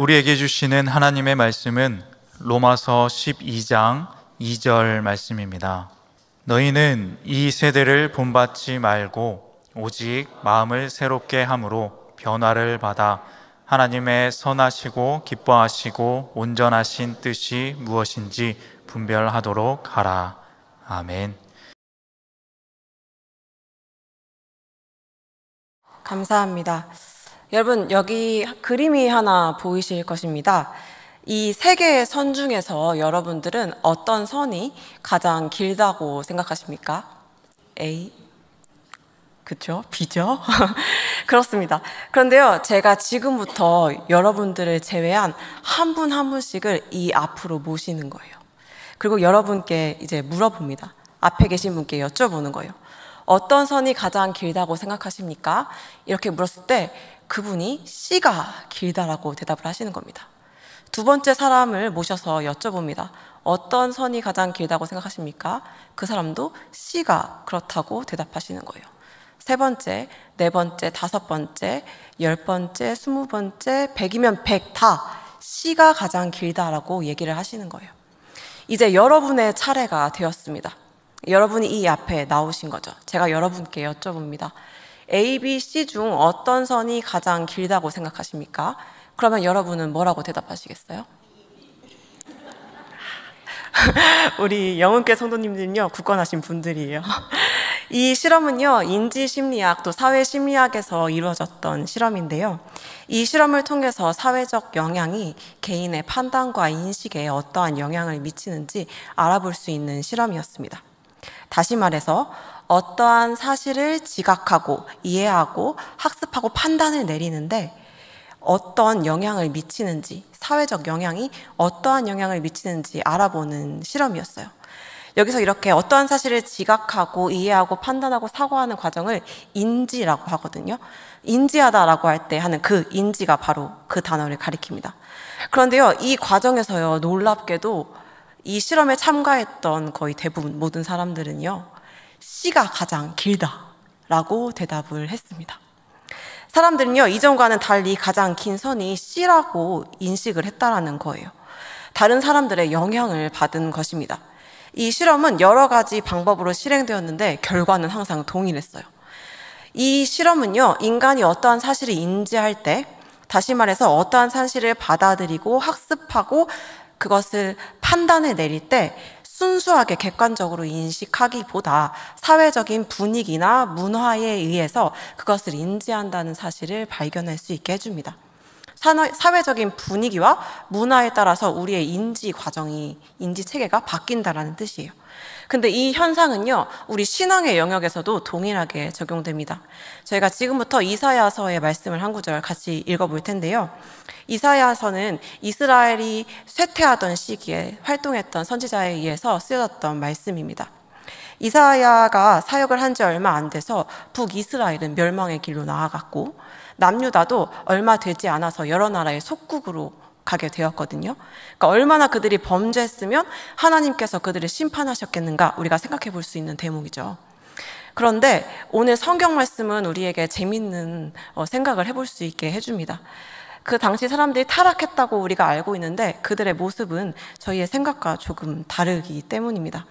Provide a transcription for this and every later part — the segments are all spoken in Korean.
우리에게 주시는 하나님의 말씀은 로마서 12장 2절 말씀입니다. 너희는 이 세대를 본받지 말고 오직 마음을 새롭게 함으로 변화를 받아 하나님의 선하시고 기뻐하시고 온전하신 뜻이 무엇인지 분별하도록 하라. 아멘. 감사합니다. 여러분, 여기 그림이 하나 보이실 것입니다. 이 세 개의 선 중에서 여러분들은 어떤 선이 가장 길다고 생각하십니까? A? 그쵸? B죠? 그렇습니다. 그런데요, 제가 지금부터 여러분들을 제외한 한 분 한 분씩을 이 앞으로 모시는 거예요. 그리고 여러분께 이제 물어봅니다. 앞에 계신 분께 여쭤보는 거예요. 어떤 선이 가장 길다고 생각하십니까? 이렇게 물었을 때 그분이 C가 길다라고 대답을 하시는 겁니다. 두 번째 사람을 모셔서 여쭤봅니다. 어떤 선이 가장 길다고 생각하십니까? 그 사람도 C가 그렇다고 대답하시는 거예요. 세 번째, 네 번째, 다섯 번째, 10번째, 20번째, 100이면 100 다 C가 가장 길다라고 얘기를 하시는 거예요. 이제 여러분의 차례가 되었습니다. 여러분이 이 앞에 나오신 거죠. 제가 여러분께 여쭤봅니다. A, B, C 중 어떤 선이 가장 길다고 생각하십니까? 그러면 여러분은 뭐라고 대답하시겠어요? 우리 영은께 성도님들은요, 굳건하신 분들이에요. 이 실험은요, 인지심리학 또 사회심리학에서 이루어졌던 실험인데요. 이 실험을 통해서 사회적 영향이 개인의 판단과 인식에 어떠한 영향을 미치는지 알아볼 수 있는 실험이었습니다. 다시 말해서 어떠한 사실을 지각하고 이해하고 학습하고 판단을 내리는데 어떤 영향을 미치는지, 사회적 영향이 어떠한 영향을 미치는지 알아보는 실험이었어요. 여기서 이렇게 어떠한 사실을 지각하고 이해하고 판단하고 사고하는 과정을 인지라고 하거든요. 인지하다라고 할 때 하는 그 인지가 바로 그 단어를 가리킵니다. 그런데요, 이 과정에서요, 놀랍게도 이 실험에 참가했던 거의 대부분 모든 사람들은요, C가 가장 길다라고 대답을 했습니다. 사람들은요, 이전과는 달리 가장 긴 선이 C라고 인식을 했다라는 거예요. 다른 사람들의 영향을 받은 것입니다. 이 실험은 여러 가지 방법으로 실행되었는데 결과는 항상 동일했어요. 이 실험은요, 인간이 어떠한 사실을 인지할 때, 다시 말해서 어떠한 사실을 받아들이고 학습하고 그것을 판단을 내릴 때 순수하게 객관적으로 인식하기보다 사회적인 분위기나 문화에 의해서 그것을 인지한다는 사실을 발견할 수 있게 해줍니다. 사회적인 분위기와 문화에 따라서 우리의 인지 과정이, 인지 체계가 바뀐다라는 뜻이에요. 근데 이 현상은요, 우리 신앙의 영역에서도 동일하게 적용됩니다. 저희가 지금부터 이사야서의 말씀을 한 구절 같이 읽어볼 텐데요. 이사야서는 이스라엘이 쇠퇴하던 시기에 활동했던 선지자에 의해서 쓰여졌던 말씀입니다. 이사야가 사역을 한 지 얼마 안 돼서 북이스라엘은 멸망의 길로 나아갔고 남유다도 얼마 되지 않아서 여러 나라의 속국으로 가게 되었거든요. 그러니까 얼마나 그들이 범죄했으면 하나님께서 그들을 심판하셨겠는가 우리가 생각해 볼 수 있는 대목이죠. 그런데 오늘 성경 말씀은 우리에게 재밌는 생각을 해볼 수 있게 해줍니다. 그 당시 사람들이 타락했다고 우리가 알고 있는데 그들의 모습은 저희의 생각과 조금 다르기 때문입니다.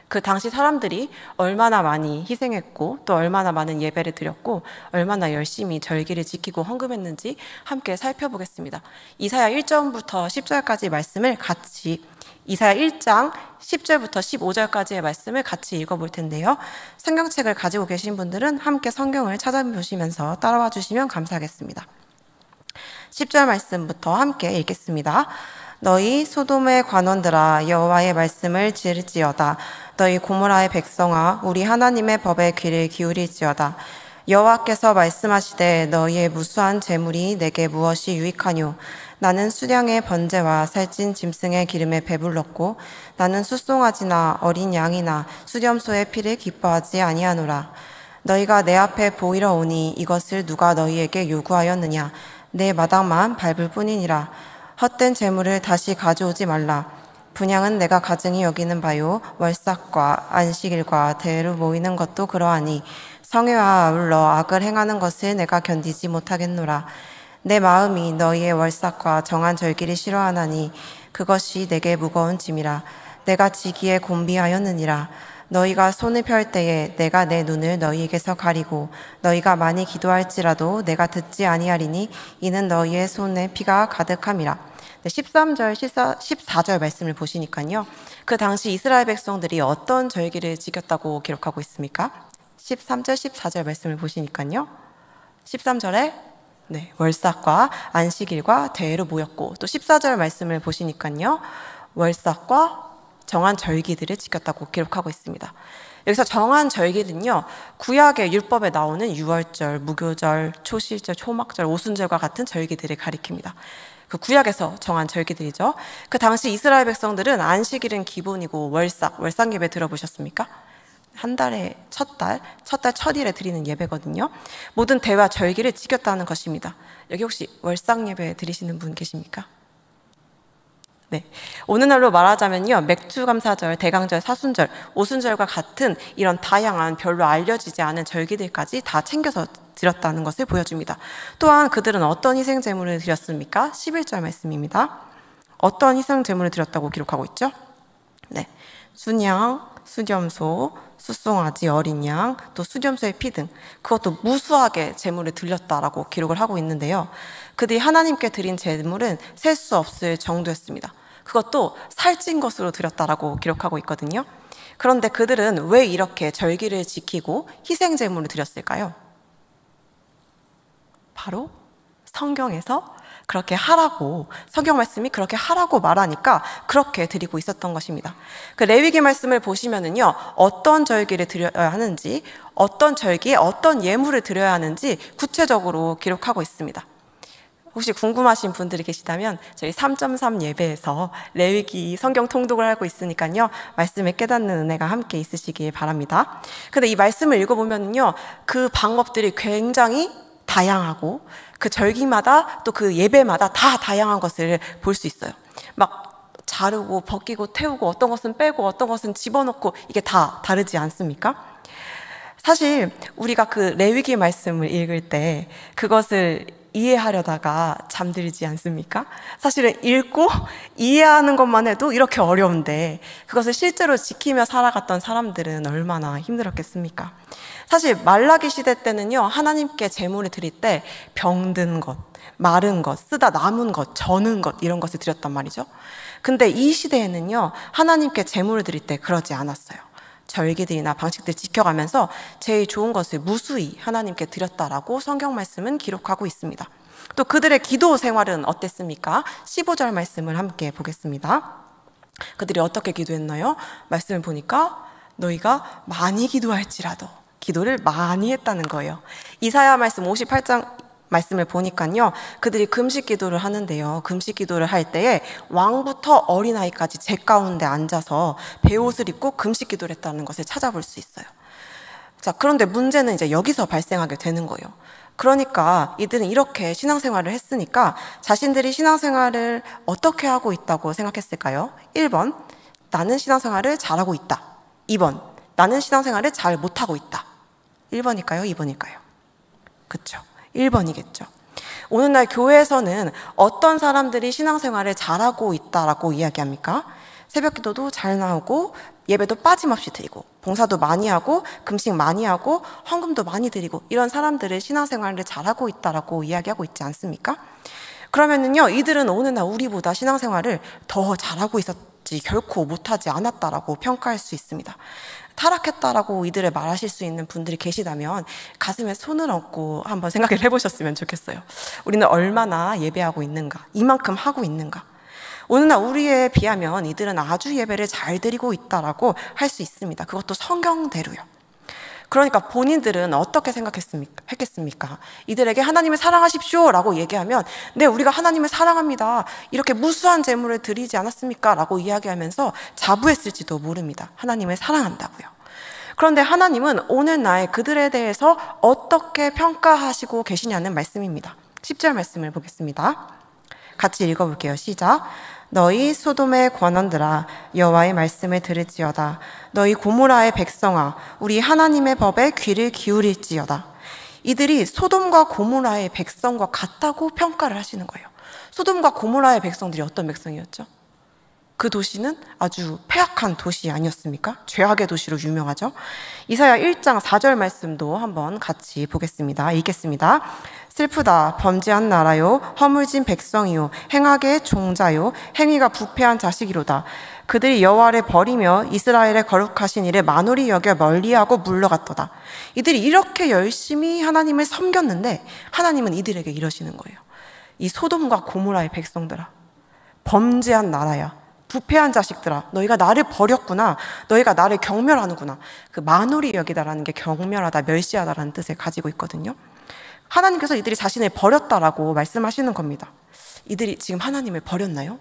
그 당시 사람들이 얼마나 많이 희생했고 또 얼마나 많은 예배를 드렸고 얼마나 열심히 절기를 지키고 헌금했는지 함께 살펴보겠습니다. 이사야 1절부터 10절까지 말씀을 같이, 이사야 1장 10절부터 15절까지의 말씀을 같이 읽어볼 텐데요. 성경책을 가지고 계신 분들은 함께 성경을 찾아보시면서 따라와 주시면 감사하겠습니다. 10절 말씀부터 함께 읽겠습니다. 너희 소돔의 관원들아, 여호와의 말씀을 들을지어다. 너희 고모라의 백성아, 우리 하나님의 법에 귀를 기울일지어다. 여호와께서 말씀하시되 너희의 무수한 재물이 내게 무엇이 유익하뇨? 나는 수량의 번제와 살찐 짐승의 기름에 배불렀고 나는 숫송아지나 어린 양이나 수렴소의 피를 기뻐하지 아니하노라. 너희가 내 앞에 보이러 오니 이것을 누가 너희에게 요구하였느냐? 내 마당만 밟을 뿐이니라. 헛된 재물을 다시 가져오지 말라. 분향은 내가 가증히 여기는 바요. 월삭과 안식일과 대회로 모이는 것도 그러하니 성회와 아울러 악을 행하는 것을 내가 견디지 못하겠노라. 내 마음이 너희의 월삭과 정한 절기를 싫어하나니 그것이 내게 무거운 짐이라. 내가 지기에 곤비하였느니라. 너희가 손을 펼 때에 내가 내 눈을 너희에게서 가리고 너희가 많이 기도할지라도 내가 듣지 아니하리니 이는 너희의 손에 피가 가득함이라. 13절, 14절 말씀을 보시니까요. 그 당시 이스라엘 백성들이 어떤 절기를 지켰다고 기록하고 있습니까? 13절, 14절 말씀을 보시니까요. 13절에 월삭과 안식일과 대회로 모였고, 또 14절 말씀을 보시니까요. 월삭과 정한 절기들을 지켰다고 기록하고 있습니다. 여기서 정한 절기는요, 구약의 율법에 나오는 유월절, 무교절, 초실절, 초막절, 오순절과 같은 절기들을 가리킵니다. 그 구약에서 정한 절기들이죠. 그 당시 이스라엘 백성들은 안식일은 기본이고 월삭 예배 들어보셨습니까? 한 달에 첫 달 첫일에 드리는 예배거든요. 모든 대와 절기를 지켰다는 것입니다. 여기 혹시 월삭 예배 드리시는 분 계십니까? 네. 오늘날로 말하자면요, 맥주감사절, 대강절, 사순절, 오순절과 같은 이런 다양한 별로 알려지지 않은 절기들까지 다 챙겨서 드렸다는 것을 보여줍니다. 또한 그들은 어떤 희생 제물을 드렸습니까? 11절 말씀입니다. 어떤 희생 제물을 드렸다고 기록하고 있죠? 네. 순양, 수렴소, 숫송아지, 어린 양, 또 수렴소의 피 등, 그것도 무수하게 제물을 드렸다라고 기록을 하고 있는데요. 그들이 하나님께 드린 제물은 셀 수 없을 정도였습니다. 그것도 살찐 것으로 드렸다라고 기록하고 있거든요. 그런데 그들은 왜 이렇게 절기를 지키고 희생 제물을 드렸을까요? 바로 성경에서 그렇게 하라고, 성경 말씀이 그렇게 하라고 말하니까 그렇게 드리고 있었던 것입니다. 그 레위기 말씀을 보시면은요, 어떤 절기를 드려야 하는지, 어떤 절기에 어떤 예물을 드려야 하는지 구체적으로 기록하고 있습니다. 혹시 궁금하신 분들이 계시다면 저희 3.3 예배에서 레위기 성경 통독을 하고 있으니까요, 말씀을 깨닫는 은혜가 함께 있으시길 바랍니다. 근데 이 말씀을 읽어보면요, 그 방법들이 굉장히 다양하고 그 절기마다 또 그 예배마다 다 다양한 것을 볼 수 있어요. 막 자르고 벗기고 태우고, 어떤 것은 빼고 어떤 것은 집어넣고, 이게 다 다르지 않습니까? 사실 우리가 그 레위기 말씀을 읽을 때 그것을 이해하려다가 잠들지 않습니까? 사실은 읽고 이해하는 것만 해도 이렇게 어려운데 그것을 실제로 지키며 살아갔던 사람들은 얼마나 힘들었겠습니까? 사실 말라기 시대 때는요, 하나님께 제물을 드릴 때 병든 것, 마른 것, 쓰다 남은 것, 저는 것, 이런 것을 드렸단 말이죠. 근데 이 시대에는요, 하나님께 제물을 드릴 때 그러지 않았어요. 절기들이나 방식들 지켜가면서 제일 좋은 것을 무수히 하나님께 드렸다라고 성경 말씀은 기록하고 있습니다. 또 그들의 기도 생활은 어땠습니까? 15절 말씀을 함께 보겠습니다. 그들이 어떻게 기도했나요? 말씀을 보니까 너희가 많이 기도할지라도, 기도를 많이 했다는 거예요. 이사야 말씀 58장 말씀을 보니까요, 그들이 금식 기도를 하는데요, 금식 기도를 할 때에 왕부터 어린아이까지 제 가운데 앉아서 베옷을 입고 금식 기도를 했다는 것을 찾아볼 수 있어요. 자, 그런데 문제는 이제 여기서 발생하게 되는 거예요. 그러니까 이들은 이렇게 신앙생활을 했으니까 자신들이 신앙생활을 어떻게 하고 있다고 생각했을까요? 1번, 나는 신앙생활을 잘하고 있다. 2번, 나는 신앙생활을 잘 못하고 있다. 1번일까요? 2번일까요? 그렇죠. 1번이겠죠. 오늘날 교회에서는 어떤 사람들이 신앙생활을 잘하고 있다라고 이야기합니까? 새벽 기도도 잘 나오고 예배도 빠짐없이 드리고 봉사도 많이 하고 금식 많이 하고 헌금도 많이 드리고, 이런 사람들을 신앙생활을 잘하고 있다라고 이야기하고 있지 않습니까? 그러면은요, 이들은 오늘날 우리보다 신앙생활을 더 잘하고 있었지 결코 못하지 않았다라고 평가할 수 있습니다. 타락했다라고 이들을 말하실 수 있는 분들이 계시다면 가슴에 손을 얹고 한번 생각을 해보셨으면 좋겠어요. 우리는 얼마나 예배하고 있는가, 이만큼 하고 있는가. 오늘날 우리에 비하면 이들은 아주 예배를 잘 드리고 있다라고 할 수 있습니다. 그것도 성경대로요. 그러니까 본인들은 어떻게 했겠습니까? 이들에게 하나님을 사랑하십시오 라고 얘기하면, 네, 우리가 하나님을 사랑합니다, 이렇게 무수한 제물을 드리지 않았습니까? 라고 이야기하면서 자부했을지도 모릅니다. 하나님을 사랑한다고요. 그런데 하나님은 오늘날 그들에 대해서 어떻게 평가하시고 계시냐는 말씀입니다. 10절 말씀을 보겠습니다. 같이 읽어볼게요. 시작. 너희 소돔의 권원들아, 여호와의 말씀을 들을지어다. 너희 고모라의 백성아, 우리 하나님의 법에 귀를 기울일지어다. 이들이 소돔과 고모라의 백성과 같다고 평가를 하시는 거예요. 소돔과 고모라의 백성들이 어떤 백성이었죠? 그 도시는 아주 폐악한 도시 아니었습니까? 죄악의 도시로 유명하죠. 이사야 1장 4절 말씀도 한번 같이 보겠습니다. 읽겠습니다. 슬프다 범죄한 나라요 허물진 백성이요 행악의 종자요 행위가 부패한 자식이로다. 그들이 여호와를 버리며 이스라엘의 거룩하신 일에 만홀히 여겨 멀리하고 물러갔도다. 이들이 이렇게 열심히 하나님을 섬겼는데 하나님은 이들에게 이러시는 거예요. 이 소돔과 고모라의 백성들아, 범죄한 나라야, 부패한 자식들아, 너희가 나를 버렸구나, 너희가 나를 경멸하는구나. 그 만홀히 여기다라는 게 경멸하다, 멸시하다라는 뜻을 가지고 있거든요. 하나님께서 이들이 자신을 버렸다라고 말씀하시는 겁니다. 이들이 지금 하나님을 버렸나요?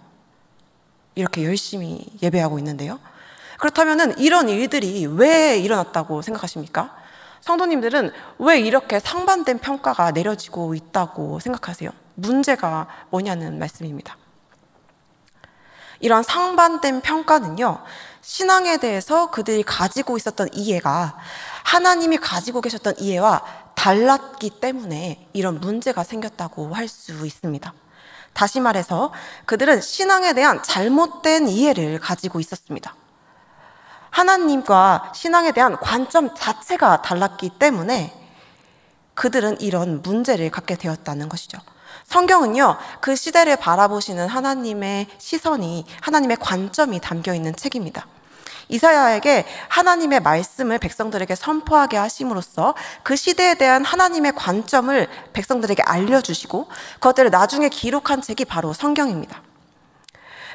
이렇게 열심히 예배하고 있는데요. 그렇다면 이런 일들이 왜 일어났다고 생각하십니까? 성도님들은 왜 이렇게 상반된 평가가 내려지고 있다고 생각하세요? 문제가 뭐냐는 말씀입니다. 이런 상반된 평가는요, 신앙에 대해서 그들이 가지고 있었던 이해가 하나님이 가지고 계셨던 이해와 달랐기 때문에 이런 문제가 생겼다고 할 수 있습니다. 다시 말해서 그들은 신앙에 대한 잘못된 이해를 가지고 있었습니다. 하나님과 신앙에 대한 관점 자체가 달랐기 때문에 그들은 이런 문제를 갖게 되었다는 것이죠. 성경은요, 그 시대를 바라보시는 하나님의 시선이, 하나님의 관점이 담겨있는 책입니다. 이사야에게 하나님의 말씀을 백성들에게 선포하게 하심으로써 그 시대에 대한 하나님의 관점을 백성들에게 알려주시고 그것들을 나중에 기록한 책이 바로 성경입니다.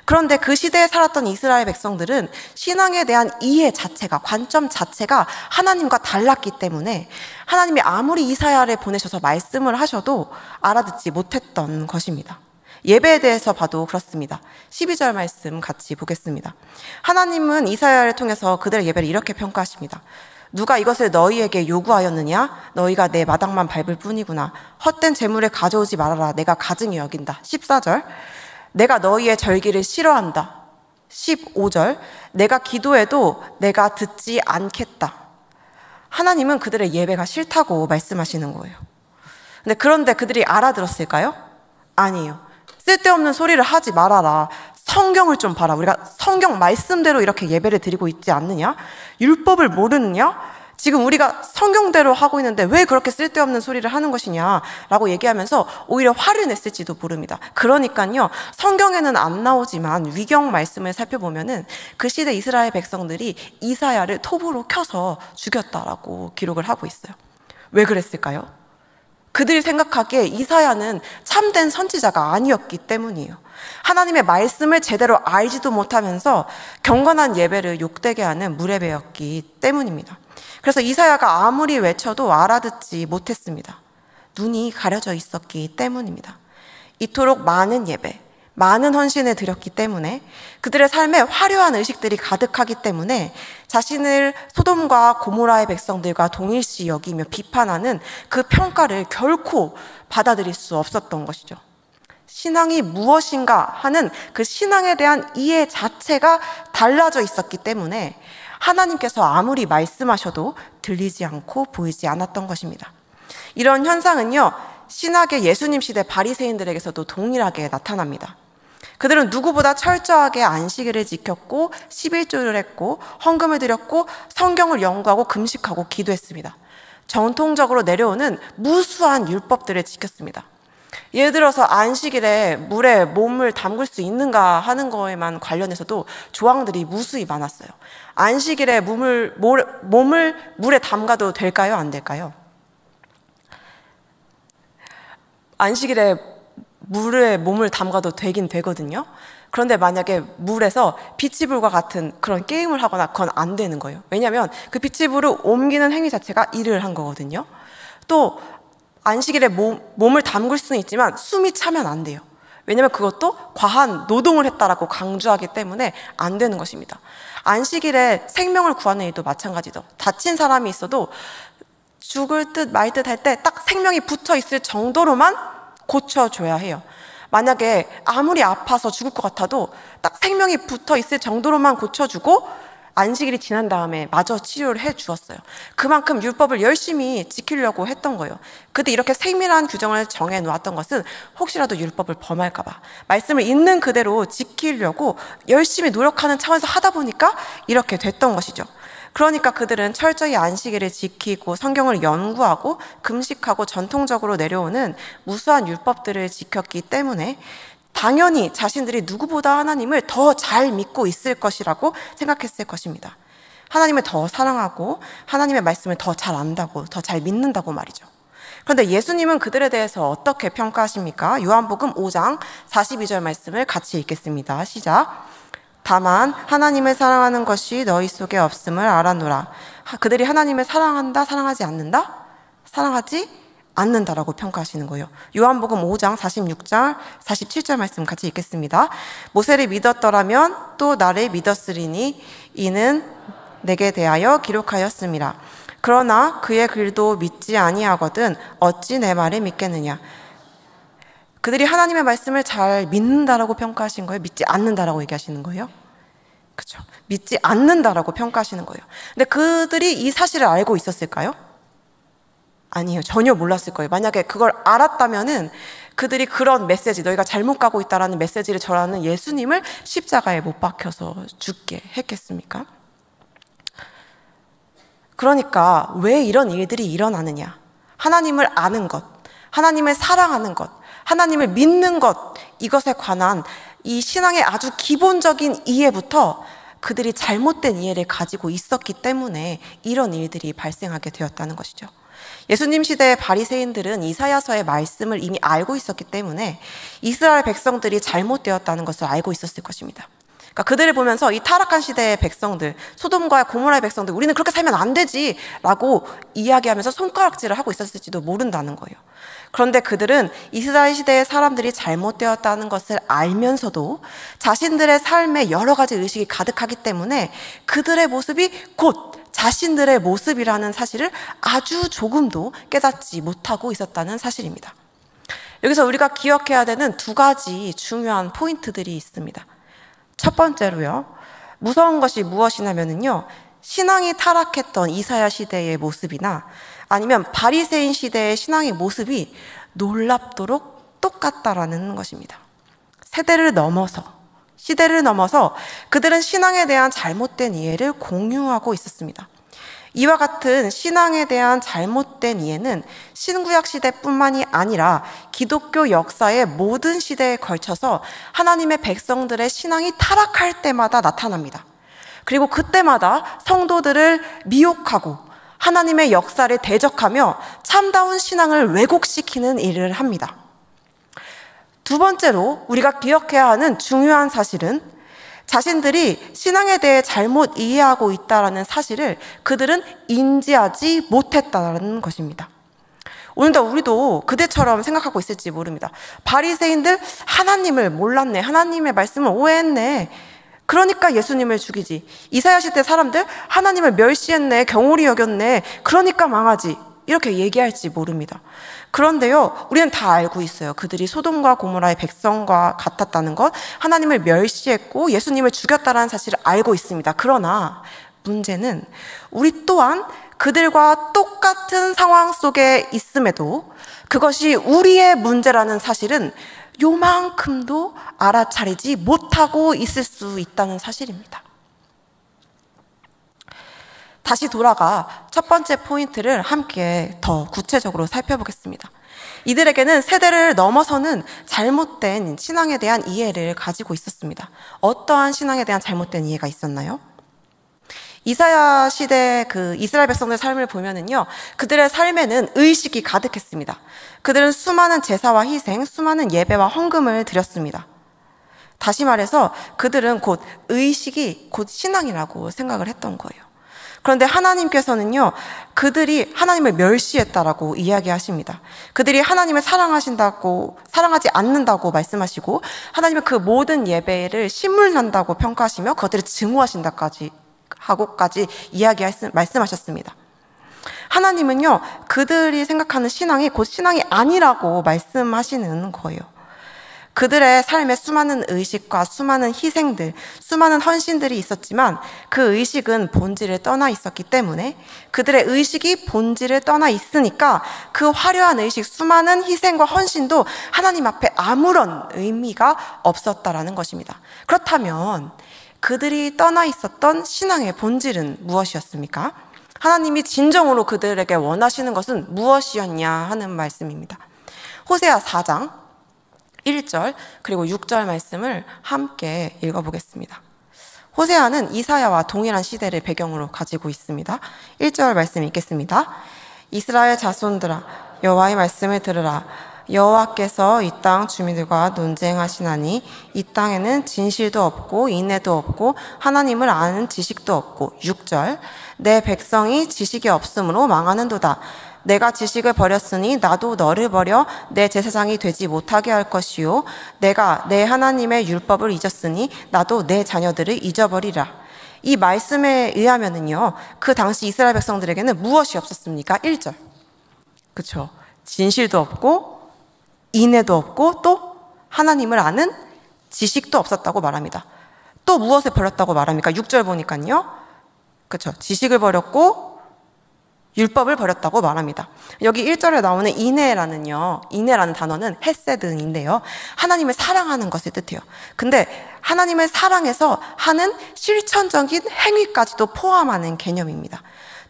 그런데 그 시대에 살았던 이스라엘 백성들은 신앙에 대한 이해 자체가, 관점 자체가 하나님과 달랐기 때문에 하나님이 아무리 이사야를 보내셔서 말씀을 하셔도 알아듣지 못했던 것입니다. 예배에 대해서 봐도 그렇습니다. 12절 말씀 같이 보겠습니다. 하나님은 이사야를 통해서 그들의 예배를 이렇게 평가하십니다. 누가 이것을 너희에게 요구하였느냐? 너희가 내 마당만 밟을 뿐이구나. 헛된 재물을 가져오지 말아라. 내가 가증히 여긴다. 14절. 내가 너희의 절기를 싫어한다. 15절. 내가 기도해도 내가 듣지 않겠다. 하나님은 그들의 예배가 싫다고 말씀하시는 거예요. 그런데 그들이 알아들었을까요? 아니에요. 쓸데없는 소리를 하지 말아라. 성경을 좀 봐라. 우리가 성경 말씀대로 이렇게 예배를 드리고 있지 않느냐? 율법을 모르느냐? 지금 우리가 성경대로 하고 있는데 왜 그렇게 쓸데없는 소리를 하는 것이냐? 라고 얘기하면서 오히려 화를 냈을지도 모릅니다. 그러니까요, 성경에는 안 나오지만 위경 말씀을 살펴보면은 그 시대 이스라엘 백성들이 이사야를 톱으로 켜서 죽였다라고 기록을 하고 있어요. 왜 그랬을까요? 그들이 생각하기에 이사야는 참된 선지자가 아니었기 때문이에요. 하나님의 말씀을 제대로 알지도 못하면서 경건한 예배를 욕되게 하는 무레배였기 때문입니다. 그래서 이사야가 아무리 외쳐도 알아듣지 못했습니다. 눈이 가려져 있었기 때문입니다. 이토록 많은 예배, 많은 헌신을 드렸기 때문에 그들의 삶에 화려한 의식들이 가득하기 때문에 자신을 소돔과 고모라의 백성들과 동일시 여기며 비판하는 그 평가를 결코 받아들일 수 없었던 것이죠. 신앙이 무엇인가 하는 그 신앙에 대한 이해 자체가 달라져 있었기 때문에 하나님께서 아무리 말씀하셔도 들리지 않고 보이지 않았던 것입니다. 이런 현상은요, 신학의 예수님 시대 바리새인들에게서도 동일하게 나타납니다. 그들은 누구보다 철저하게 안식일을 지켰고 11조를 했고 헌금을 드렸고 성경을 연구하고 금식하고 기도했습니다. 전통적으로 내려오는 무수한 율법들을 지켰습니다. 예를 들어서 안식일에 물에 몸을 담글 수 있는가 하는 거에만 관련해서도 조항들이 무수히 많았어요. 안식일에 몸을 물에 담가도 될까요? 안 될까요? 안식일에 물에 몸을 담가도 되긴 되거든요. 그런데 만약에 물에서 비치불과 같은 그런 게임을 하거나 그건 안 되는 거예요. 왜냐하면 그 비치불을 옮기는 행위 자체가 일을 한 거거든요. 또 안식일에 몸을 담글 수는 있지만 숨이 차면 안 돼요. 왜냐하면 그것도 과한 노동을 했다라고 강조하기 때문에 안 되는 것입니다. 안식일에 생명을 구하는 일도 마찬가지죠. 다친 사람이 있어도 죽을 듯 말 듯 할 때 딱 생명이 붙어 있을 정도로만 고쳐줘야 해요. 만약에 아무리 아파서 죽을 것 같아도 딱 생명이 붙어 있을 정도로만 고쳐주고 안식일이 지난 다음에 마저 치료를 해 주었어요. 그만큼 율법을 열심히 지키려고 했던 거예요. 그때 이렇게 세밀한 규정을 정해 놓았던 것은 혹시라도 율법을 범할까 봐, 말씀을 있는 그대로 지키려고 열심히 노력하는 차원에서 하다 보니까 이렇게 됐던 것이죠. 그러니까 그들은 철저히 안식일을 지키고 성경을 연구하고 금식하고 전통적으로 내려오는 무수한 율법들을 지켰기 때문에 당연히 자신들이 누구보다 하나님을 더 잘 믿고 있을 것이라고 생각했을 것입니다. 하나님을 더 사랑하고 하나님의 말씀을 더 잘 안다고, 더 잘 믿는다고 말이죠. 그런데 예수님은 그들에 대해서 어떻게 평가하십니까? 요한복음 5장 42절 말씀을 같이 읽겠습니다. 시작. 다만 하나님을 사랑하는 것이 너희 속에 없음을 알아노라. 그들이 하나님을 사랑한다, 사랑하지 않는다? 사랑하지 않는다라고 평가하시는 거예요. 요한복음 5장 46절, 47절 말씀 같이 읽겠습니다. 모세를 믿었더라면 또 나를 믿었으리니 이는 내게 대하여 기록하였음이라. 그러나 그의 글도 믿지 아니하거든 어찌 내 말을 믿겠느냐. 그들이 하나님의 말씀을 잘 믿는다라고 평가하신 거예요? 믿지 않는다라고 얘기하시는 거예요? 그렇죠. 믿지 않는다라고 평가하시는 거예요. 근데 그들이 이 사실을 알고 있었을까요? 아니에요. 전혀 몰랐을 거예요. 만약에 그걸 알았다면은 그들이 그런 메시지, 너희가 잘못 가고 있다라는 메시지를 전하는 예수님을 십자가에 못 박혀서 죽게 했겠습니까? 그러니까 왜 이런 일들이 일어나느냐? 하나님을 아는 것, 하나님을 사랑하는 것, 하나님을 믿는 것, 이것에 관한 이 신앙의 아주 기본적인 이해부터 그들이 잘못된 이해를 가지고 있었기 때문에 이런 일들이 발생하게 되었다는 것이죠. 예수님 시대의 바리새인들은 이사야서의 말씀을 이미 알고 있었기 때문에 이스라엘 백성들이 잘못되었다는 것을 알고 있었을 것입니다. 그러니까 그들을 보면서 이 타락한 시대의 백성들, 소돔과 고모라의 백성들, 우리는 그렇게 살면 안 되지 라고 이야기하면서 손가락질을 하고 있었을지도 모른다는 거예요. 그런데 그들은 이스라엘 시대의 사람들이 잘못되었다는 것을 알면서도 자신들의 삶에 여러 가지 의식이 가득하기 때문에 그들의 모습이 곧 자신들의 모습이라는 사실을 아주 조금도 깨닫지 못하고 있었다는 사실입니다. 여기서 우리가 기억해야 되는 두 가지 중요한 포인트들이 있습니다. 첫 번째로요, 무서운 것이 무엇이냐면요, 신앙이 타락했던 이사야 시대의 모습이나 아니면 바리새인 시대의 신앙의 모습이 놀랍도록 똑같다라는 것입니다. 세대를 넘어서, 시대를 넘어서 그들은 신앙에 대한 잘못된 이해를 공유하고 있었습니다. 이와 같은 신앙에 대한 잘못된 이해는 신구약 시대뿐만이 아니라 기독교 역사의 모든 시대에 걸쳐서 하나님의 백성들의 신앙이 타락할 때마다 나타납니다. 그리고 그때마다 성도들을 미혹하고 하나님의 역사를 대적하며 참다운 신앙을 왜곡시키는 일을 합니다. 두 번째로 우리가 기억해야 하는 중요한 사실은 자신들이 신앙에 대해 잘못 이해하고 있다는 사실을 그들은 인지하지 못했다는 것입니다. 오늘도 우리도 그들처럼 생각하고 있을지 모릅니다. 바리새인들 하나님을 몰랐네, 하나님의 말씀을 오해했네, 그러니까 예수님을 죽이지. 이사야 시대 사람들 하나님을 멸시했네, 경홀히 여겼네, 그러니까 망하지, 이렇게 얘기할지 모릅니다. 그런데요, 우리는 다 알고 있어요. 그들이 소돔과 고모라의 백성과 같았다는 것, 하나님을 멸시했고 예수님을 죽였다는 사실을 알고 있습니다. 그러나 문제는 우리 또한 그들과 똑같은 상황 속에 있음에도 그것이 우리의 문제라는 사실은 요만큼도 알아차리지 못하고 있을 수 있다는 사실입니다. 다시 돌아가 첫 번째 포인트를 함께 더 구체적으로 살펴보겠습니다. 이들에게는 세대를 넘어서는 잘못된 신앙에 대한 이해를 가지고 있었습니다. 어떠한 신앙에 대한 잘못된 이해가 있었나요? 이사야 시대 그 이스라엘 백성들의 삶을 보면은요, 그들의 삶에는 의식이 가득했습니다. 그들은 수많은 제사와 희생, 수많은 예배와 헌금을 드렸습니다. 다시 말해서 그들은 곧 의식이 곧 신앙이라고 생각을 했던 거예요. 그런데 하나님께서는요, 그들이 하나님을 멸시했다라고 이야기하십니다. 그들이 하나님을 사랑하지 않는다고 말씀하시고, 하나님은 그 모든 예배를 신물난다고 평가하시며 그것들을 증오하신다까지 말씀하셨습니다. 하나님은요, 그들이 생각하는 신앙이 곧 신앙이 아니라고 말씀하시는 거예요. 그들의 삶에 수많은 의식과 수많은 희생들, 수많은 헌신들이 있었지만 그 의식은 본질을 떠나 있었기 때문에, 그들의 의식이 본질을 떠나 있으니까 그 화려한 의식, 수많은 희생과 헌신도 하나님 앞에 아무런 의미가 없었다라는 것입니다. 그렇다면 그들이 떠나 있었던 신앙의 본질은 무엇이었습니까? 하나님이 진정으로 그들에게 원하시는 것은 무엇이었냐 하는 말씀입니다. 호세아 4장 1절 그리고 6절 말씀을 함께 읽어보겠습니다. 호세아는 이사야와 동일한 시대를 배경으로 가지고 있습니다. 1절 말씀 읽겠습니다. 이스라엘 자손들아, 여호와의 말씀을 들으라. 여호와께서 이 땅 주민들과 논쟁하시나니 이 땅에는 진실도 없고 인애도 없고 하나님을 아는 지식도 없고. 6절 내 백성이 지식이 없으므로 망하는도다. 내가 지식을 버렸으니 나도 너를 버려 내 제사장이 되지 못하게 할 것이요, 내가 내 하나님의 율법을 잊었으니 나도 내 자녀들을 잊어버리라. 이 말씀에 의하면은요, 그 당시 이스라엘 백성들에게는 무엇이 없었습니까? 1절 그쵸, 진실도 없고 인애도 없고 또 하나님을 아는 지식도 없었다고 말합니다. 또 무엇을 버렸다고 말합니까? 6절 보니까요, 그쵸, 지식을 버렸고 율법을 버렸다고 말합니다. 여기 1절에 나오는 인애라는 단어는 헤세드인데요, 하나님을 사랑하는 것을 뜻해요. 근데 하나님을 사랑해서 하는 실천적인 행위까지도 포함하는 개념입니다.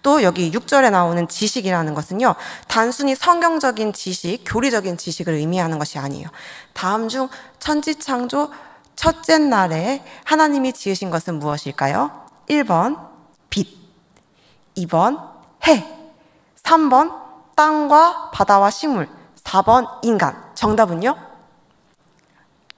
또 여기 6절에 나오는 지식이라는 것은요, 단순히 성경적인 지식, 교리적인 지식을 의미하는 것이 아니에요. 다음 중 천지창조 첫째 날에 하나님이 지으신 것은 무엇일까요? 1번 빛, 2번 해, 3번 땅과 바다와 식물, 4번 인간. 정답은요?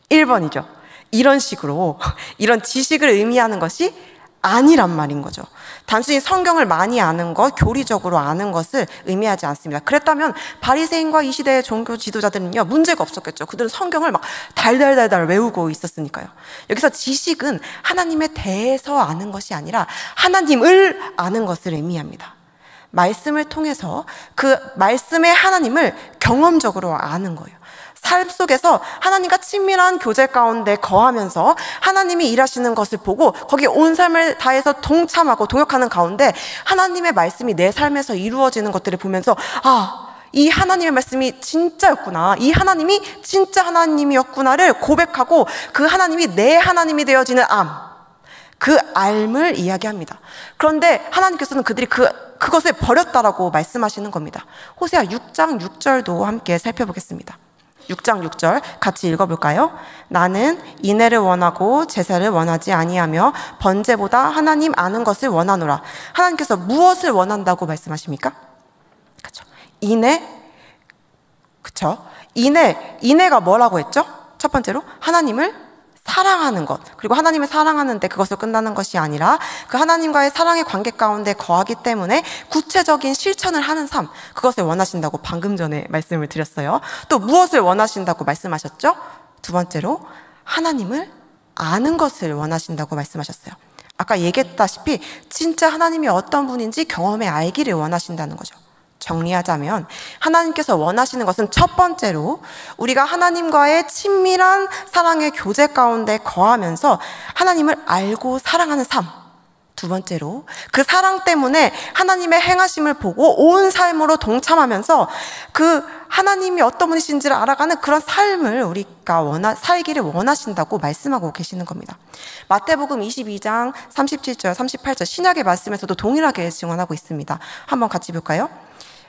1번이죠. 이런 식으로 이런 지식을 의미하는 것이 아니란 말인 거죠. 단순히 성경을 많이 아는 것, 교리적으로 아는 것을 의미하지 않습니다. 그랬다면 바리새인과 이 시대의 종교 지도자들은요, 문제가 없었겠죠. 그들은 성경을 막 달달달달 외우고 있었으니까요. 여기서 지식은 하나님에 대해서 아는 것이 아니라 하나님을 아는 것을 의미합니다. 말씀을 통해서 그 말씀의 하나님을 경험적으로 아는 거예요. 삶 속에서 하나님과 친밀한 교제 가운데 거하면서 하나님이 일하시는 것을 보고 거기에 온 삶을 다해서 동참하고 동역하는 가운데 하나님의 말씀이 내 삶에서 이루어지는 것들을 보면서, 아, 이 하나님의 말씀이 진짜였구나, 이 하나님이 진짜 하나님이었구나를 고백하고 그 하나님이 내 하나님이 되어지는 그 알을 이야기합니다. 그런데 하나님께서는 그들이 그것을 버렸다라고 말씀하시는 겁니다. 호세아 6장 6절도 함께 살펴보겠습니다. 6장 6절 같이 읽어볼까요? 나는 인애를 원하고 제사를 원하지 아니하며 번제보다 하나님 아는 것을 원하노라. 하나님께서 무엇을 원한다고 말씀하십니까? 그렇죠. 인애, 그렇죠. 인애가 뭐라고 했죠? 첫 번째로 하나님을 사랑하는 것, 그리고 하나님을 사랑하는데 그것을 끝나는 것이 아니라 그 하나님과의 사랑의 관계 가운데 거하기 때문에 구체적인 실천을 하는 삶, 그것을 원하신다고 방금 전에 말씀을 드렸어요. 또 무엇을 원하신다고 말씀하셨죠? 두 번째로 하나님을 아는 것을 원하신다고 말씀하셨어요. 아까 얘기했다시피 진짜 하나님이 어떤 분인지 경험해 알기를 원하신다는 거죠. 정리하자면 하나님께서 원하시는 것은 첫 번째로 우리가 하나님과의 친밀한 사랑의 교제 가운데 거하면서 하나님을 알고 사랑하는 삶, 두 번째로 그 사랑 때문에 하나님의 행하심을 보고 온 삶으로 동참하면서 그 하나님이 어떤 분이신지를 알아가는 그런 삶을 우리가 살기를 원하신다고 말씀하고 계시는 겁니다. 마태복음 22장 37절 38절 신약의 말씀에서도 동일하게 증언하고 있습니다. 한번 같이 볼까요?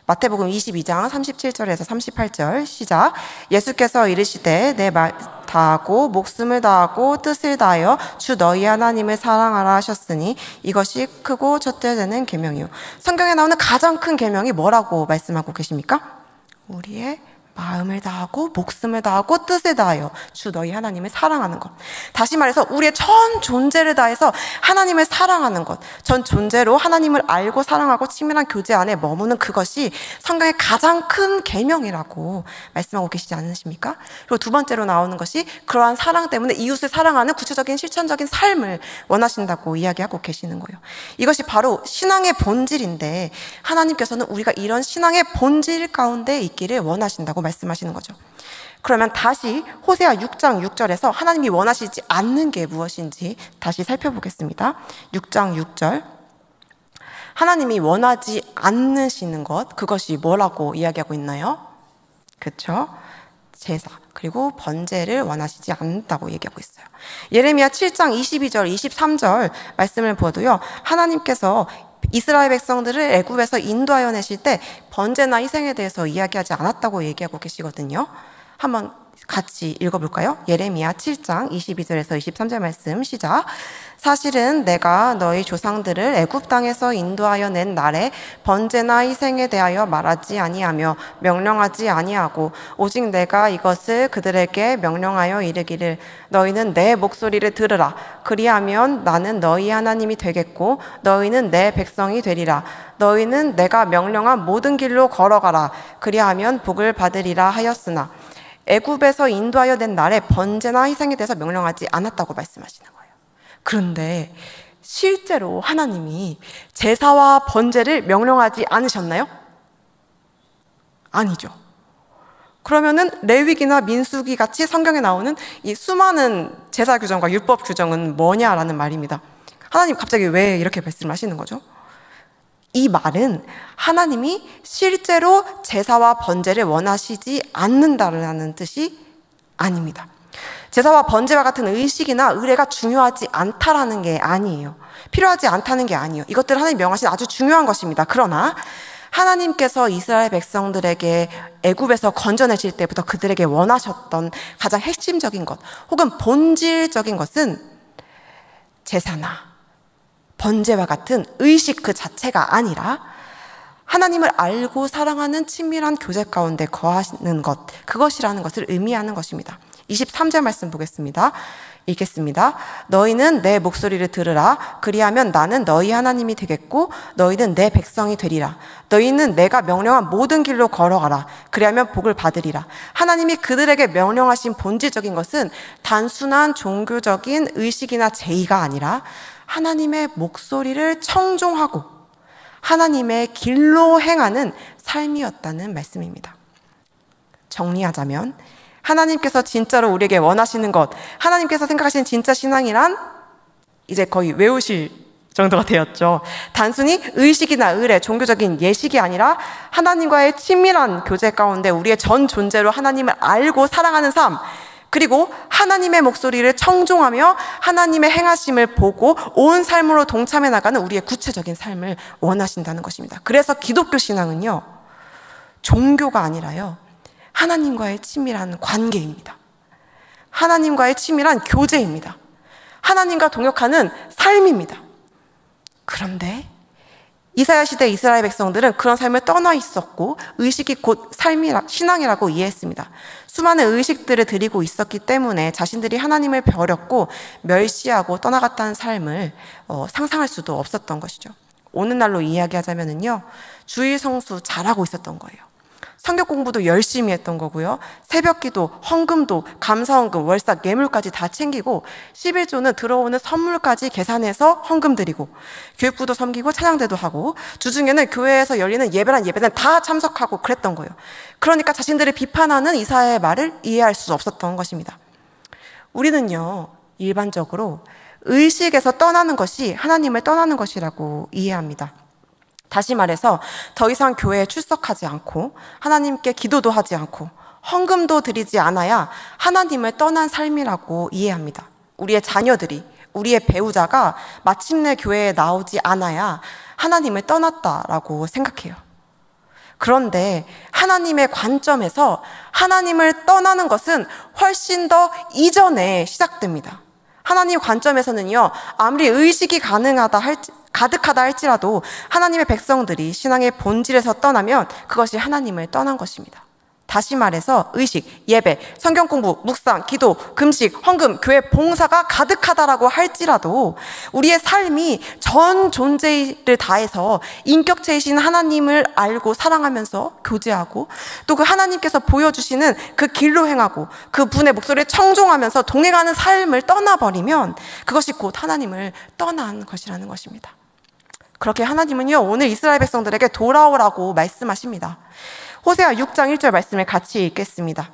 마태복음 22장 37절에서 38절 시작. 예수께서 이르시되 내 말 다하고 목숨을 다하고 뜻을 다하여 주 너희 하나님을 사랑하라 하셨으니 이것이 크고 첫째 되는 계명이요. 성경에 나오는 가장 큰 계명이 뭐라고 말씀하고 계십니까? 우리의 마음을 다하고 목숨을 다하고 뜻을 다하여 주 너희 하나님을 사랑하는 것. 다시 말해서 우리의 전 존재를 다해서 하나님을 사랑하는 것, 전 존재로 하나님을 알고 사랑하고 친밀한 교제 안에 머무는 그것이 성경의 가장 큰 계명이라고 말씀하고 계시지 않으십니까? 그리고 두 번째로 나오는 것이 그러한 사랑 때문에 이웃을 사랑하는 구체적인 실천적인 삶을 원하신다고 이야기하고 계시는 거예요. 이것이 바로 신앙의 본질인데 하나님께서는 우리가 이런 신앙의 본질 가운데 있기를 원하신다고 말씀하시는 거죠. 그러면 다시 호세아 6장 6절에서 하나님이 원하시지 않는 게 무엇인지 다시 살펴보겠습니다. 6장 6절. 하나님이 원하지 않으시는 것, 그것이 뭐라고 이야기하고 있나요? 그렇죠? 제사, 그리고 번제를 원하시지 않는다고 얘기하고 있어요. 예레미야 7장 22절, 23절 말씀을 보도요, 하나님께서 이스라엘 백성들을 애굽에서 인도하여 내실 때 번제나 희생에 대해서 이야기하지 않았다고 얘기하고 계시거든요. 한번 같이 읽어볼까요? 예레미야 7장 22절에서 23절 말씀 시작. 사실은 내가 너희 조상들을 애굽 땅에서 인도하여 낸 날에 번제나 희생에 대하여 말하지 아니하며 명령하지 아니하고 오직 내가 이것을 그들에게 명령하여 이르기를 너희는 내 목소리를 들으라. 그리하면 나는 너희 하나님이 되겠고 너희는 내 백성이 되리라. 너희는 내가 명령한 모든 길로 걸어가라. 그리하면 복을 받으리라 하였으나 애굽에서 인도하여 낸 날에 번제나 희생에 대해서 명령하지 않았다고 말씀하시는 거예요. 그런데 실제로 하나님이 제사와 번제를 명령하지 않으셨나요? 아니죠. 그러면은 레위기나 민수기 같이 성경에 나오는 이 수많은 제사 규정과 율법 규정은 뭐냐라는 말입니다. 하나님 갑자기 왜 이렇게 말씀하시는 거죠? 이 말은 하나님이 실제로 제사와 번제를 원하시지 않는다라는 뜻이 아닙니다. 제사와 번제와 같은 의식이나 의례가 중요하지 않다라는 게 아니에요. 필요하지 않다는 게 아니에요. 이것들은 하나님 명하신 아주 중요한 것입니다. 그러나 하나님께서 이스라엘 백성들에게 애굽에서 건져내실 때부터 그들에게 원하셨던 가장 핵심적인 것 혹은 본질적인 것은 제사나 번제와 같은 의식 그 자체가 아니라 하나님을 알고 사랑하는 친밀한 교제 가운데 거하는 것, 그것이라는 것을 의미하는 것입니다. 23절 말씀 보겠습니다. 읽겠습니다. 너희는 내 목소리를 들으라. 그리하면 나는 너희 하나님이 되겠고 너희는 내 백성이 되리라. 너희는 내가 명령한 모든 길로 걸어가라. 그리하면 복을 받으리라. 하나님이 그들에게 명령하신 본질적인 것은 단순한 종교적인 의식이나 제의가 아니라 하나님의 목소리를 청종하고 하나님의 길로 행하는 삶이었다는 말씀입니다. 정리하자면 하나님께서 진짜로 우리에게 원하시는 것, 하나님께서 생각하시는 진짜 신앙이란 이제 거의 외우실 정도가 되었죠. 단순히 의식이나 의례, 종교적인 예식이 아니라 하나님과의 친밀한 교제 가운데 우리의 전 존재로 하나님을 알고 사랑하는 삶, 그리고 하나님의 목소리를 청종하며 하나님의 행하심을 보고 온 삶으로 동참해 나가는 우리의 구체적인 삶을 원하신다는 것입니다. 그래서 기독교 신앙은요, 종교가 아니라요, 하나님과의 친밀한 관계입니다. 하나님과의 친밀한 교제입니다. 하나님과 동역하는 삶입니다. 그런데 이사야 시대 이스라엘 백성들은 그런 삶을 떠나 있었고 의식이 곧 신앙이라고 이해했습니다. 수많은 의식들을 드리고 있었기 때문에 자신들이 하나님을 버렸고 멸시하고 떠나갔다는 삶을 상상할 수도 없었던 것이죠. 오늘날로 이야기하자면요, 주일 성수 잘하고 있었던 거예요. 성경 공부도 열심히 했던 거고요. 새벽기도, 헌금도, 감사헌금, 월삭, 예물까지 다 챙기고 11조는 들어오는 선물까지 계산해서 헌금 드리고 교육부도 섬기고 찬양대도 하고 주중에는 교회에서 열리는 예배란 예배는 다 참석하고 그랬던 거예요. 그러니까 자신들을 비판하는 이사야의 말을 이해할 수 없었던 것입니다. 우리는요, 일반적으로 의식에서 떠나는 것이 하나님을 떠나는 것이라고 이해합니다. 다시 말해서 더 이상 교회에 출석하지 않고 하나님께 기도도 하지 않고 헌금도 드리지 않아야 하나님을 떠난 삶이라고 이해합니다. 우리의 자녀들이, 우리의 배우자가 마침내 교회에 나오지 않아야 하나님을 떠났다라고 생각해요. 그런데 하나님의 관점에서 하나님을 떠나는 것은 훨씬 더 이전에 시작됩니다. 하나님 관점에서는요, 아무리 의식이 가득하다 할지라도 하나님의 백성들이 신앙의 본질에서 떠나면 그것이 하나님을 떠난 것입니다. 다시 말해서 의식, 예배, 성경 공부, 묵상, 기도, 금식, 헌금, 교회 봉사가 가득하다라고 할지라도 우리의 삶이 전 존재를 다해서 인격체이신 하나님을 알고 사랑하면서 교제하고 또 그 하나님께서 보여주시는 그 길로 행하고 그 분의 목소리를 청종하면서 동행하는 삶을 떠나버리면 그것이 곧 하나님을 떠난 것이라는 것입니다. 그렇게 하나님은요, 오늘 이스라엘 백성들에게 돌아오라고 말씀하십니다. 호세아 6장 1절 말씀을 같이 읽겠습니다.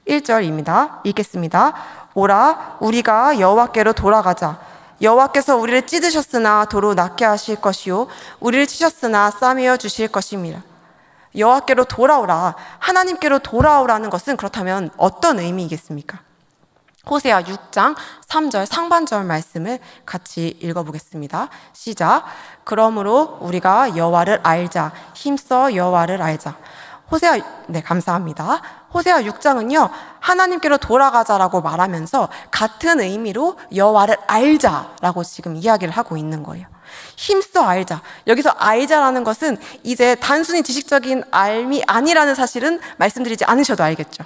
1절입니다. 읽겠습니다. 오라, 우리가 여호와께로 돌아가자. 여호와께서 우리를 찢으셨으나 도로 낫게 하실 것이요 우리를 치셨으나 싸매어 주실 것입니다. 여호와께로 돌아오라, 하나님께로 돌아오라는 것은 그렇다면 어떤 의미이겠습니까? 호세아 6장 3절 상반절 말씀을 같이 읽어보겠습니다. 시작. 그러므로 우리가 여호와를 알자. 힘써 여호와를 알자. 감사합니다. 호세아 6장은요, 하나님께로 돌아가자라고 말하면서 같은 의미로 여호와를 알자라고 지금 이야기를 하고 있는 거예요. 힘써 알자. 여기서 알자라는 것은 이제 단순히 지식적인 알미 아니라는 사실은 말씀드리지 않으셔도 알겠죠.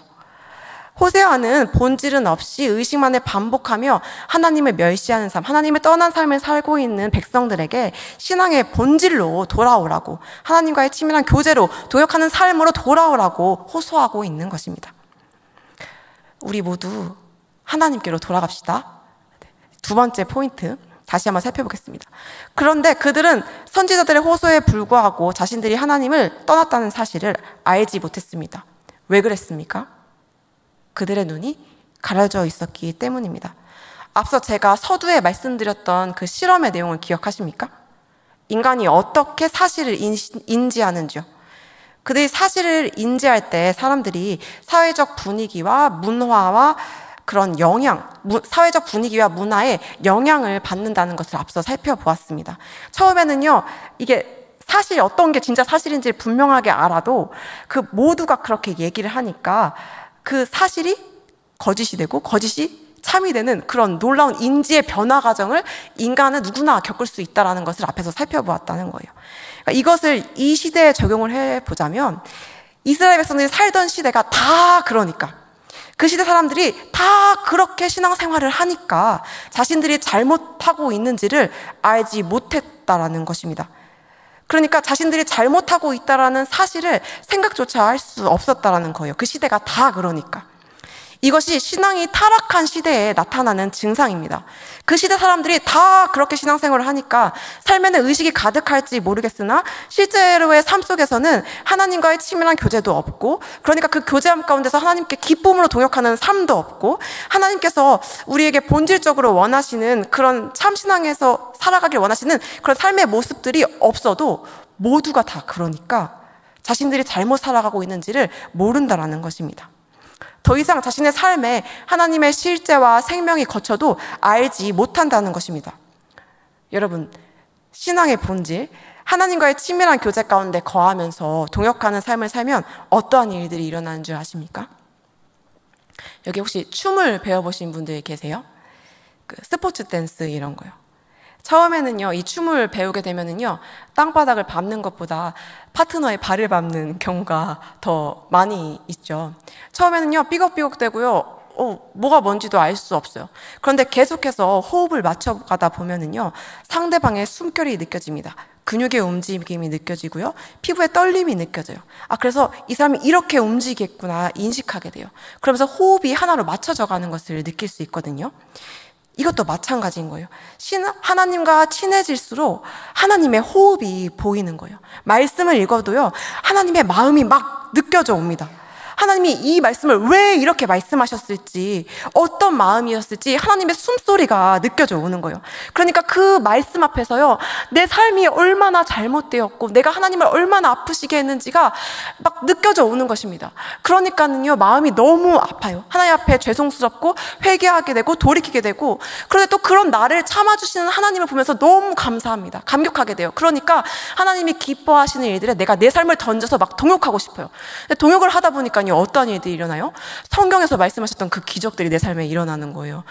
호세아는 본질은 없이 의식만을 반복하며 하나님을 멸시하는 삶, 하나님을 떠난 삶을 살고 있는 백성들에게 신앙의 본질로 돌아오라고, 하나님과의 친밀한 교제로 도역하는 삶으로 돌아오라고 호소하고 있는 것입니다. 우리 모두 하나님께로 돌아갑시다. 두 번째 포인트 다시 한번 살펴보겠습니다. 그런데 그들은 선지자들의 호소에 불구하고 자신들이 하나님을 떠났다는 사실을 알지 못했습니다. 왜 그랬습니까? 그들의 눈이 가려져 있었기 때문입니다. 앞서 제가 서두에 말씀드렸던 그 실험의 내용을 기억하십니까? 인간이 어떻게 사실을 인지하는지요. 그들이 사실을 인지할 때 사람들이 사회적 분위기와 문화와 그런 사회적 분위기와 문화에 영향을 받는다는 것을 앞서 살펴보았습니다. 처음에는요, 이게 사실 어떤 게 진짜 사실인지를 분명하게 알아도 그 모두가 그렇게 얘기를 하니까 그 사실이 거짓이 되고 거짓이 참이 되는 그런 놀라운 인지의 변화 과정을 인간은 누구나 겪을 수 있다는 것을 앞에서 살펴보았다는 거예요. 그러니까 이것을 이 시대에 적용을 해보자면 이스라엘 백성들이 살던 시대가 다 그러니까 그 시대 사람들이 다 그렇게 신앙생활을 하니까 자신들이 잘못하고 있는지를 알지 못했다라는 것입니다. 그러니까 자신들이 잘못하고 있다라는 사실을 생각조차 할 수 없었다라는 거예요. 그 시대가 다 그러니까. 이것이 신앙이 타락한 시대에 나타나는 증상입니다. 그 시대 사람들이 다 그렇게 신앙생활을 하니까 삶에는 의식이 가득할지 모르겠으나 실제로의 삶 속에서는 하나님과의 친밀한 교제도 없고, 그러니까 그 교제함 가운데서 하나님께 기쁨으로 도역하는 삶도 없고, 하나님께서 우리에게 본질적으로 원하시는 그런 참신앙에서 살아가길 원하시는 그런 삶의 모습들이 없어도 모두가 다 그러니까 자신들이 잘못 살아가고 있는지를 모른다라는 것입니다. 더 이상 자신의 삶에 하나님의 실제와 생명이 거쳐도 알지 못한다는 것입니다. 여러분, 신앙의 본질, 하나님과의 친밀한 교제 가운데 거하면서 동역하는 삶을 살면 어떠한 일들이 일어나는 줄 아십니까? 여기 혹시 춤을 배워보신 분들 계세요? 그 스포츠 댄스 이런 거요. 처음에는요, 이 춤을 배우게 되면은요, 땅바닥을 밟는 것보다 파트너의 발을 밟는 경우가 더 많이 있죠. 처음에는요, 삐걱삐걱대고요, 뭐가 뭔지도 알 수 없어요. 그런데 계속해서 호흡을 맞춰가다 보면은요, 상대방의 숨결이 느껴집니다. 근육의 움직임이 느껴지고요, 피부의 떨림이 느껴져요. 그래서 이 사람이 이렇게 움직이겠구나 인식하게 돼요. 그러면서 호흡이 하나로 맞춰져 가는 것을 느낄 수 있거든요. 이것도 마찬가지인 거예요. 하나님과 친해질수록 하나님의 호흡이 보이는 거예요. 말씀을 읽어도요, 하나님의 마음이 막 느껴져 옵니다. 하나님이 이 말씀을 왜 이렇게 말씀하셨을지, 어떤 마음이었을지 하나님의 숨소리가 느껴져 오는 거예요. 그러니까 그 말씀 앞에서요, 내 삶이 얼마나 잘못되었고 내가 하나님을 얼마나 아프시게 했는지가 막 느껴져 오는 것입니다. 그러니까는요, 마음이 너무 아파요. 하나님 앞에 죄송스럽고 회개하게 되고 돌이키게 되고, 그런데 또 그런 나를 참아주시는 하나님을 보면서 너무 감사합니다. 감격하게 돼요. 그러니까 하나님이 기뻐하시는 일들에 내가 내 삶을 던져서 막 동역하고 싶어요. 근데 동역을 하다 보니까 어떤 일들이 일어나요? 성경에서 말씀하셨던 그 기적들이 내 삶에 일어나는 거예요.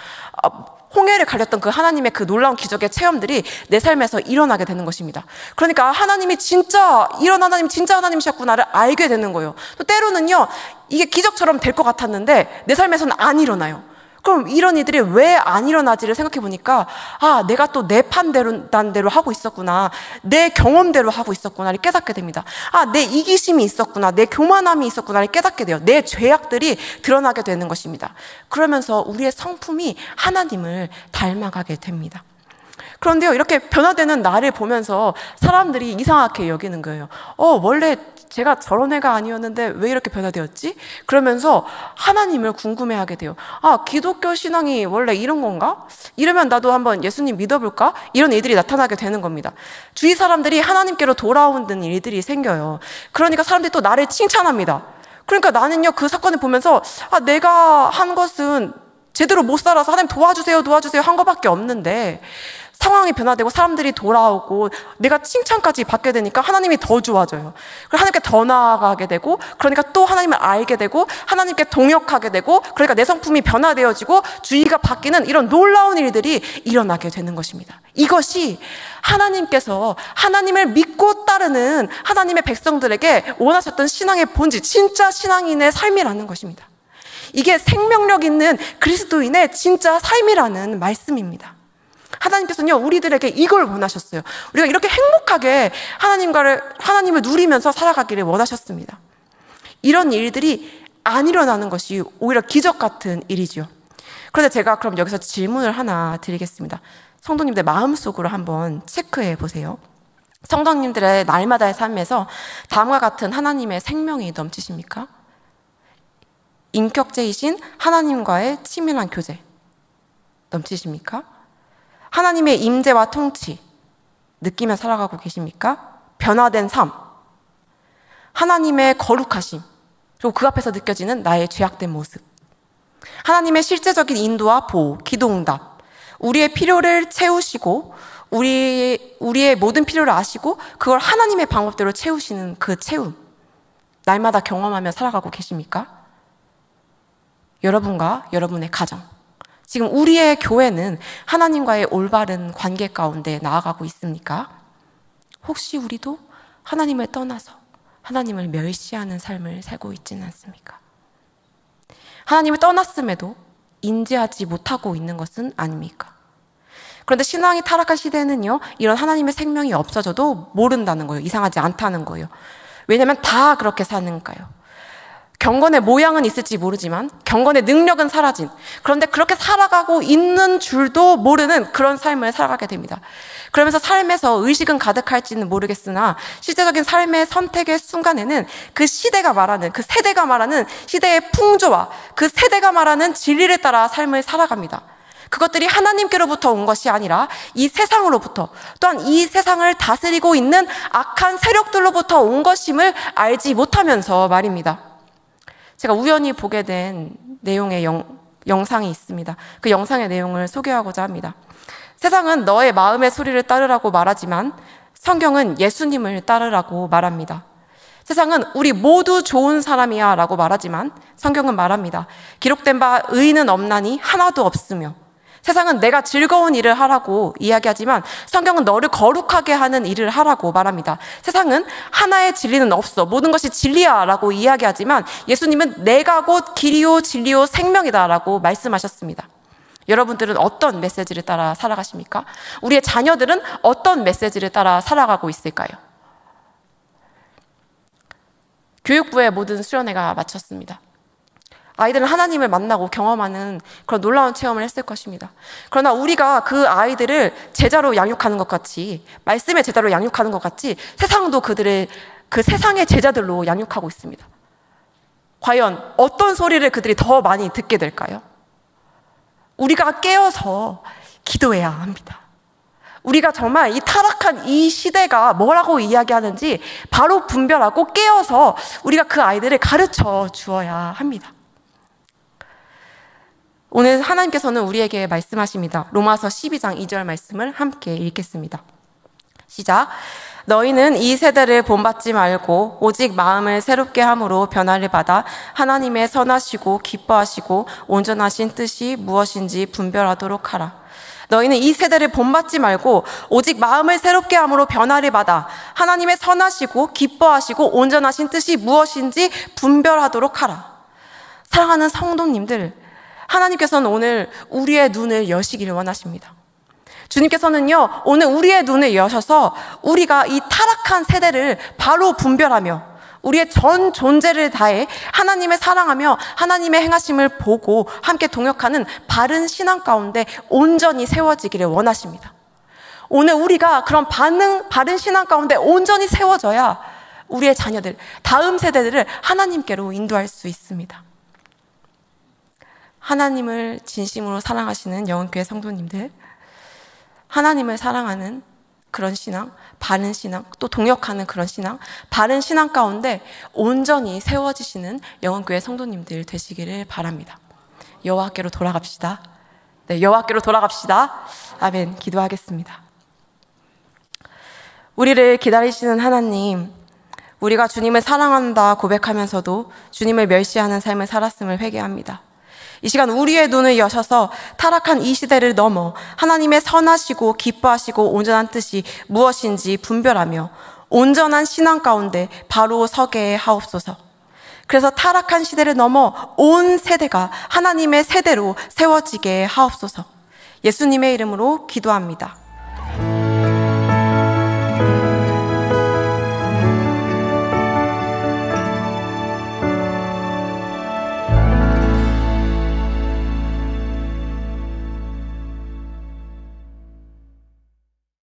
홍해를 가렸던 그 하나님의 그 놀라운 기적의 체험들이 내 삶에서 일어나게 되는 것입니다. 그러니까 하나님이 진짜 이런 하나님, 진짜 하나님이셨구나를 알게 되는 거예요. 또 때로는요, 이게 기적처럼 될 것 같았는데 내 삶에서는 안 일어나요. 그럼 이런 일들이 왜 안 일어나지를 생각해 보니까, 내가 또 내 판단대로 하고 있었구나, 내 경험대로 하고 있었구나를 깨닫게 됩니다. 내 이기심이 있었구나, 내 교만함이 있었구나를 깨닫게 돼요. 내 죄악들이 드러나게 되는 것입니다. 그러면서 우리의 성품이 하나님을 닮아가게 됩니다. 그런데요, 이렇게 변화되는 나를 보면서 사람들이 이상하게 여기는 거예요. 원래 제가 저런 애가 아니었는데 왜 이렇게 변화되었지? 그러면서 하나님을 궁금해하게 돼요. 기독교 신앙이 원래 이런 건가? 이러면 나도 한번 예수님 믿어볼까? 이런 일들이 나타나게 되는 겁니다. 주위 사람들이 하나님께로 돌아오는 일들이 생겨요. 그러니까 사람들이 또 나를 칭찬합니다. 그러니까 나는요, 그 사건을 보면서 내가 한 것은 제대로 못 살아서 하나님 도와주세요 한 것밖에 없는데, 상황이 변화되고 사람들이 돌아오고 내가 칭찬까지 받게 되니까 하나님이 더 좋아져요. 그리고 하나님께 더 나아가게 되고, 그러니까 또 하나님을 알게 되고 하나님께 동역하게 되고, 그러니까 내 성품이 변화되어지고 주의가 바뀌는 이런 놀라운 일들이 일어나게 되는 것입니다. 이것이 하나님께서 하나님을 믿고 따르는 하나님의 백성들에게 원하셨던 신앙의 본질, 진짜 신앙인의 삶이라는 것입니다. 이게 생명력 있는 그리스도인의 진짜 삶이라는 말씀입니다. 하나님께서는요, 우리들에게 이걸 원하셨어요. 우리가 이렇게 행복하게 하나님을 누리면서 살아가기를 원하셨습니다. 이런 일들이 안 일어나는 것이 오히려 기적 같은 일이죠. 그런데 제가 그럼 여기서 질문을 하나 드리겠습니다. 성도님들 마음속으로 한번 체크해 보세요. 성도님들의 날마다의 삶에서 다음과 같은 하나님의 생명이 넘치십니까? 인격제이신 하나님과의 치밀한 교제 넘치십니까? 하나님의 임재와 통치 느끼며 살아가고 계십니까? 변화된 삶, 하나님의 거룩하심, 그리고 그 앞에서 느껴지는 나의 죄악된 모습, 하나님의 실제적인 인도와 보호, 기도응답, 우리의 필요를 채우시고 우리의 모든 필요를 아시고 그걸 하나님의 방법대로 채우시는 그 채움, 날마다 경험하며 살아가고 계십니까? 여러분과 여러분의 가정, 지금 우리의 교회는 하나님과의 올바른 관계 가운데 나아가고 있습니까? 혹시 우리도 하나님을 떠나서 하나님을 멸시하는 삶을 살고 있지는 않습니까? 하나님을 떠났음에도 인지하지 못하고 있는 것은 아닙니까? 그런데 신앙이 타락한 시대에는요, 이런 하나님의 생명이 없어져도 모른다는 거예요. 이상하지 않다는 거예요. 왜냐하면 다 그렇게 사는가요? 경건의 모양은 있을지 모르지만 경건의 능력은 사라진, 그런데 그렇게 살아가고 있는 줄도 모르는 그런 삶을 살아가게 됩니다. 그러면서 삶에서 의식은 가득할지는 모르겠으나 실제적인 삶의 선택의 순간에는 그 시대가 말하는, 그 세대가 말하는 시대의 풍조와 그 세대가 말하는 진리를 따라 삶을 살아갑니다. 그것들이 하나님께로부터 온 것이 아니라 이 세상으로부터, 또한 이 세상을 다스리고 있는 악한 세력들로부터 온 것임을 알지 못하면서 말입니다. 제가 우연히 보게 된 내용의 영상이 있습니다. 그 영상의 내용을 소개하고자 합니다. 세상은 너의 마음의 소리를 따르라고 말하지만 성경은 예수님을 따르라고 말합니다. 세상은 우리 모두 좋은 사람이야 라고 말하지만 성경은 말합니다. 기록된 바 의인은 없나니 하나도 없으며, 세상은 내가 즐거운 일을 하라고 이야기하지만 성경은 너를 거룩하게 하는 일을 하라고 말합니다. 세상은 하나의 진리는 없어, 모든 것이 진리야 라고 이야기하지만 예수님은 내가 곧 길이요 진리요 생명이다 라고 말씀하셨습니다. 여러분들은 어떤 메시지를 따라 살아가십니까? 우리의 자녀들은 어떤 메시지를 따라 살아가고 있을까요? 교육부의 모든 수련회가 마쳤습니다. 아이들은 하나님을 만나고 경험하는 그런 놀라운 체험을 했을 것입니다. 그러나 우리가 그 아이들을 제자로 양육하는 것 같이, 말씀의 제자로 양육하는 것 같이 세상도 그들을 그 세상의 제자들로 양육하고 있습니다. 과연 어떤 소리를 그들이 더 많이 듣게 될까요? 우리가 깨어서 기도해야 합니다. 우리가 정말 이 타락한 이 시대가 뭐라고 이야기하는지 바로 분별하고 깨어서 우리가 그 아이들을 가르쳐 주어야 합니다. 오늘 하나님께서는 우리에게 말씀하십니다. 로마서 12장 2절 말씀을 함께 읽겠습니다. 시작. 너희는 이 세대를 본받지 말고 오직 마음을 새롭게 함으로 변화를 받아 하나님의 선하시고 기뻐하시고 온전하신 뜻이 무엇인지 분별하도록 하라. 너희는 이 세대를 본받지 말고 오직 마음을 새롭게 함으로 변화를 받아 하나님의 선하시고 기뻐하시고 온전하신 뜻이 무엇인지 분별하도록 하라. 사랑하는 성도님들, 하나님께서는 오늘 우리의 눈을 여시기를 원하십니다. 주님께서는요, 오늘 우리의 눈을 여셔서 우리가 이 타락한 세대를 바로 분별하며 우리의 전 존재를 다해 하나님을 사랑하며 하나님의 행하심을 보고 함께 동역하는 바른 신앙 가운데 온전히 세워지기를 원하십니다. 오늘 우리가 그런 바른 신앙 가운데 온전히 세워져야 우리의 자녀들, 다음 세대들을 하나님께로 인도할 수 있습니다. 하나님을 진심으로 사랑하시는 영혼교회 성도님들, 하나님을 사랑하는 그런 신앙, 바른 신앙, 또 동역하는 그런 신앙, 바른 신앙 가운데 온전히 세워지시는 영혼교회 성도님들 되시기를 바랍니다. 여호와께로 돌아갑시다. 네, 여호와께로 돌아갑시다. 아멘. 기도하겠습니다. 우리를 기다리시는 하나님, 우리가 주님을 사랑한다 고백하면서도 주님을 멸시하는 삶을 살았음을 회개합니다. 이 시간 우리의 눈을 여셔서 타락한 이 시대를 넘어 하나님의 선하시고 기뻐하시고 온전한 뜻이 무엇인지 분별하며 온전한 신앙 가운데 바로 서게 하옵소서. 그래서 타락한 시대를 넘어 온 세대가 하나님의 세대로 세워지게 하옵소서. 예수님의 이름으로 기도합니다.